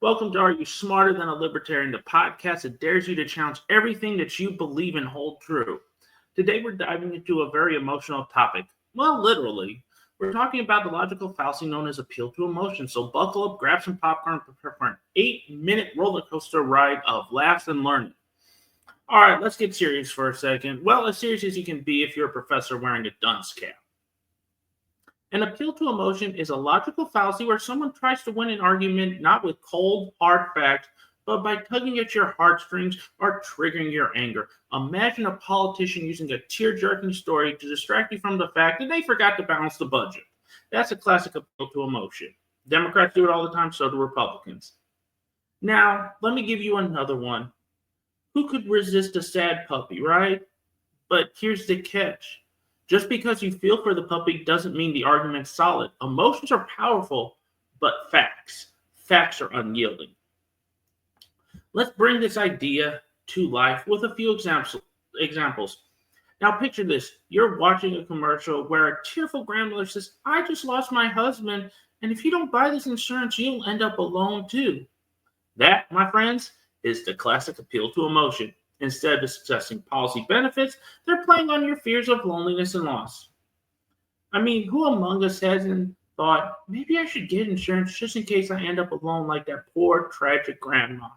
Welcome to Are You Smarter Than a Libertarian, the podcast that dares you to challenge everything that you believe and hold true. Today we're diving into a very emotional topic. Well, literally. We're talking about the logical fallacy known as appeal to emotion. So buckle up, grab some popcorn, and prepare for an 8-minute roller coaster ride of laughs and learning. All right, let's get serious for a second. Well, as serious as you can be if you're a professor wearing a dunce cap. An appeal to emotion is a logical fallacy where someone tries to win an argument not with cold, hard facts, but by tugging at your heartstrings or triggering your anger. Imagine a politician using a tear-jerking story to distract you from the fact that they forgot to balance the budget. That's a classic appeal to emotion. Democrats do it all the time, so do Republicans. Now, let me give you another one. Who could resist a sad puppy, right? But here's the catch. Just because you feel for the puppy doesn't mean the argument's solid. Emotions are powerful, but facts are unyielding. Let's bring this idea to life with a few examples. Now picture this. You're watching a commercial where a tearful grandmother says, "I just lost my husband, and if you don't buy this insurance, you'll end up alone too." That, my friends, is the classic appeal to emotion. Instead of discussing policy benefits, they're playing on your fears of loneliness and loss. I mean, who among us hasn't thought, maybe I should get insurance just in case I end up alone like that poor, tragic grandma?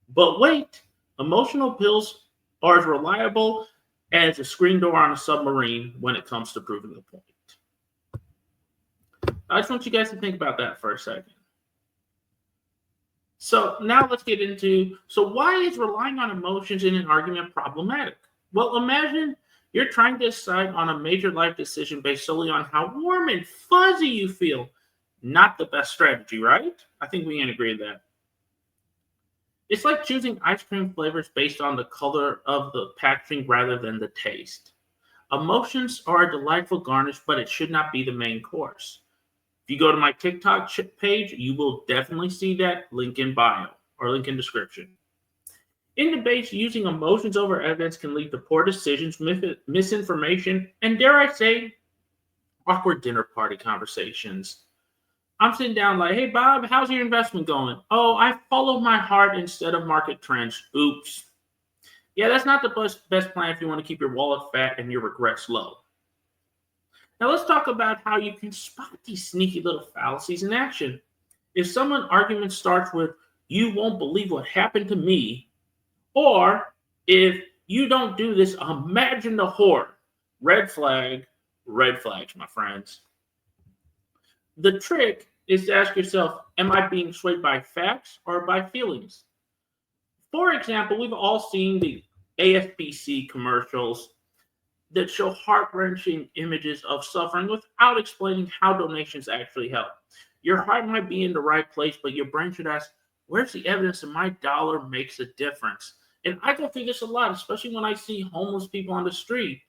But wait, emotional appeals are as reliable as a screen door on a submarine when it comes to proving the point. I just want you guys to think about that for a second. So now let's get into, why is relying on emotions in an argument problematic? Well, imagine you're trying to decide on a major life decision based solely on how warm and fuzzy you feel. Not the best strategy, right? I think we can agree to that. It's like choosing ice cream flavors based on the color of the packaging rather than the taste. Emotions are a delightful garnish, but it should not be the main course. If you go to my TikTok page, you will definitely see that link in bio or link in description. In debates, using emotions over evidence can lead to poor decisions, misinformation, and dare I say, awkward dinner party conversations. I'm sitting down like, "Hey, Bob, how's your investment going?" "Oh, I followed my heart instead of market trends." Oops. Yeah, that's not the best plan if you want to keep your wallet fat and your regrets low. Now let's talk about how you can spot these sneaky little fallacies in action. If someone's argument starts with, "You won't believe what happened to me," or "If you don't do this, imagine the horror," red flags, my friends. The trick is to ask yourself, am I being swayed by facts or by feelings? For example, we've all seen the AFPC commercials that show heart-wrenching images of suffering without explaining how donations actually help. Your heart might be in the right place, but your brain should ask, where's the evidence that my dollar makes a difference? And I go through this a lot, especially when I see homeless people on the street.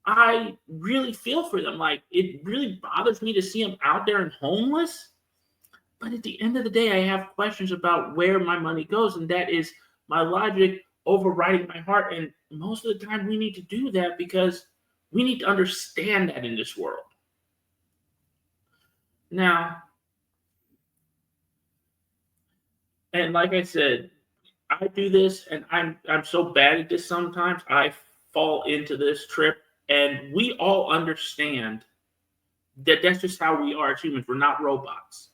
I really feel for them. Like, it really bothers me to see them out there and homeless. But at the end of the day, I have questions about where my money goes, and that is my logic overriding my heart. And most of the time we need to do that because we need to understand that in this world. Now, and like I said, I do this and I'm so bad at this sometimes. I fall into this trip, and we all understand that that's just how we are as humans. We're not robots.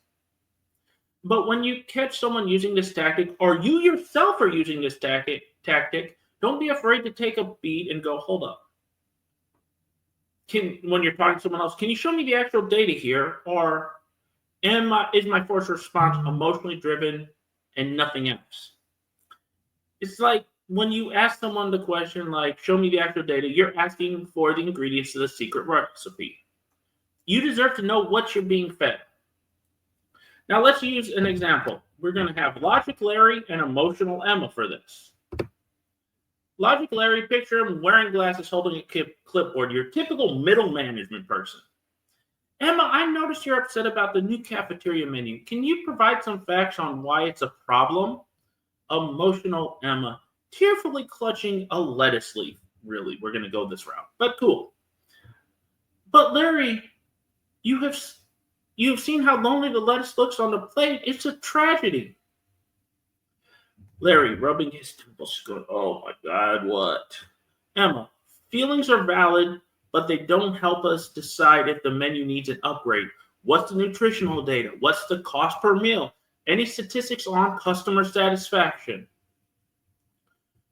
But when you catch someone using this tactic, or you yourself are using this tactic, don't be afraid to take a beat and go, hold up. When you're talking to someone else, can you show me the actual data here? Or is my first response emotionally driven and nothing else? It's like when you ask someone the question, like, show me the actual data, you're asking for the ingredients to the secret recipe. You deserve to know what you're being fed. Now let's use an example. We're going to have Logic Larry and Emotional Emma for this. Logic Larry, picture him wearing glasses, holding a clipboard, your typical middle management person. "Emma, I noticed you're upset about the new cafeteria menu. Can you provide some facts on why it's a problem?" Emotional Emma, tearfully clutching a lettuce leaf. Really, we're going to go this route, but cool. "But Larry, you have You've seen how lonely the lettuce looks on the plate. It's a tragedy. Larry, rubbing his temples, going, oh my God, what? Emma, feelings are valid, but they don't help us decide if the menu needs an upgrade. What's the nutritional data? What's the cost per meal? Any statistics on customer satisfaction?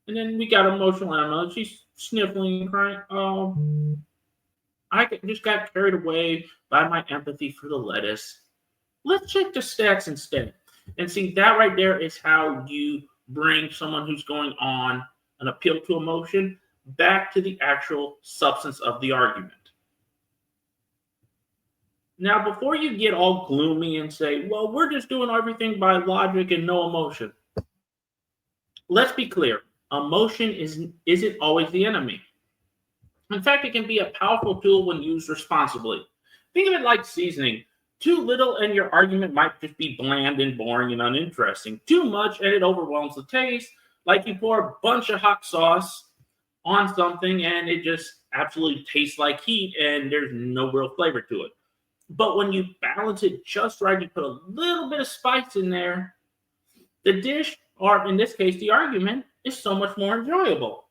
And then we got emotional Emma. She's sniffling and crying. Oh, I just got carried away by my empathy for the lettuce. Let's check the stats instead. And see, that right there is how you bring someone who's going on an appeal to emotion back to the actual substance of the argument. Now, before you get all gloomy and say, well, we're just doing everything by logic and no emotion, let's be clear. Emotion isn't always the enemy. In fact, it can be a powerful tool when used responsibly. Think of it like seasoning. Too little and your argument might just be bland and boring and uninteresting. Too much and it overwhelms the taste. Like you pour a bunch of hot sauce on something and it just absolutely tastes like heat and there's no real flavor to it. But when you balance it just right, you put a little bit of spice in there, the dish, or in this case, the argument, is so much more enjoyable.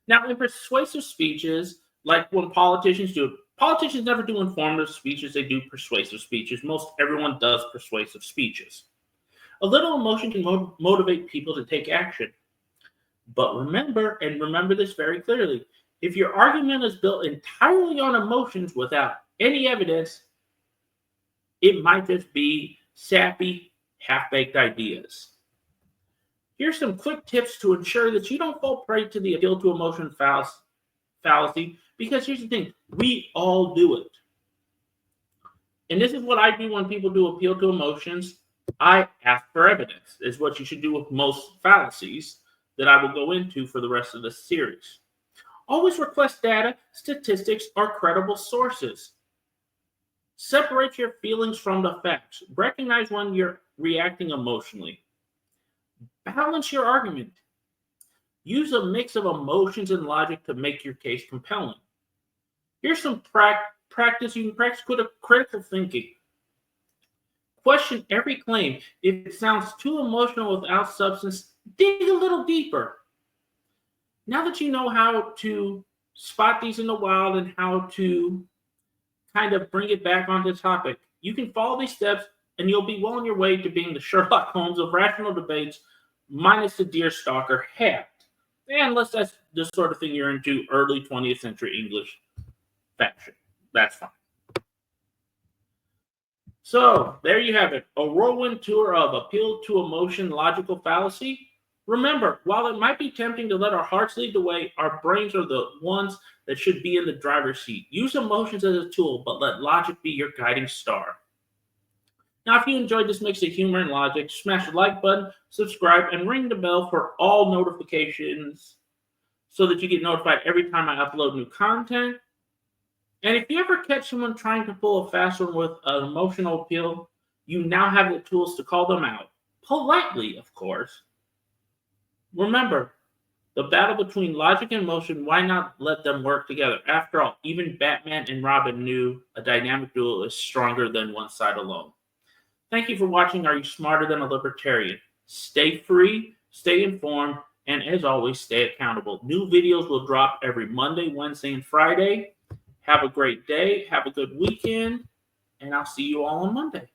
Now, in persuasive speeches, like when politicians do it, politicians never do informative speeches, they do persuasive speeches. Most everyone does persuasive speeches. A little emotion can motivate people to take action. But remember this very clearly, if your argument is built entirely on emotions without any evidence, it might just be sappy, half-baked ideas. Here's some quick tips to ensure that you don't fall prey to the appeal to emotion fallacy, because here's the thing, we all do it. And this is what I do when people do appeal to emotions. I ask for evidence, is what you should do with most fallacies that I will go into for the rest of this series. Always request data, statistics, or credible sources. Separate your feelings from the facts. Recognize when you're reacting emotionally. Balance your argument. Use a mix of emotions and logic to make your case compelling. Here's some practice you can practice critical thinking. Question every claim. If it sounds too emotional without substance, dig a little deeper. Now that you know how to spot these in the wild and how to kind of bring it back onto the topic, you can follow these steps and you'll be well on your way to being the Sherlock Holmes of rational debates, minus the deerstalker hat. Unless that's the sort of thing you're into, early 20th century English fashion. That's fine. So, there you have it. A whirlwind tour of appeal to emotion, logical fallacy. Remember, while it might be tempting to let our hearts lead the way, our brains are the ones that should be in the driver's seat. Use emotions as a tool, but let logic be your guiding star. Now, if you enjoyed this mix of humor and logic, smash the like button, subscribe, and ring the bell for all notifications so that you get notified every time I upload new content. And if you ever catch someone trying to pull a fast one with an emotional appeal, you now have the tools to call them out. Politely, of course. Remember, the battle between logic and emotion, why not let them work together? After all, even Batman and Robin knew a dynamic duo is stronger than one side alone. Thank you for watching Are You Smarter Than a Libertarian? Stay free, stay informed, and as always, stay accountable. New videos will drop every Monday, Wednesday, and Friday. Have a great day. Have a good weekend. And I'll see you all on Monday.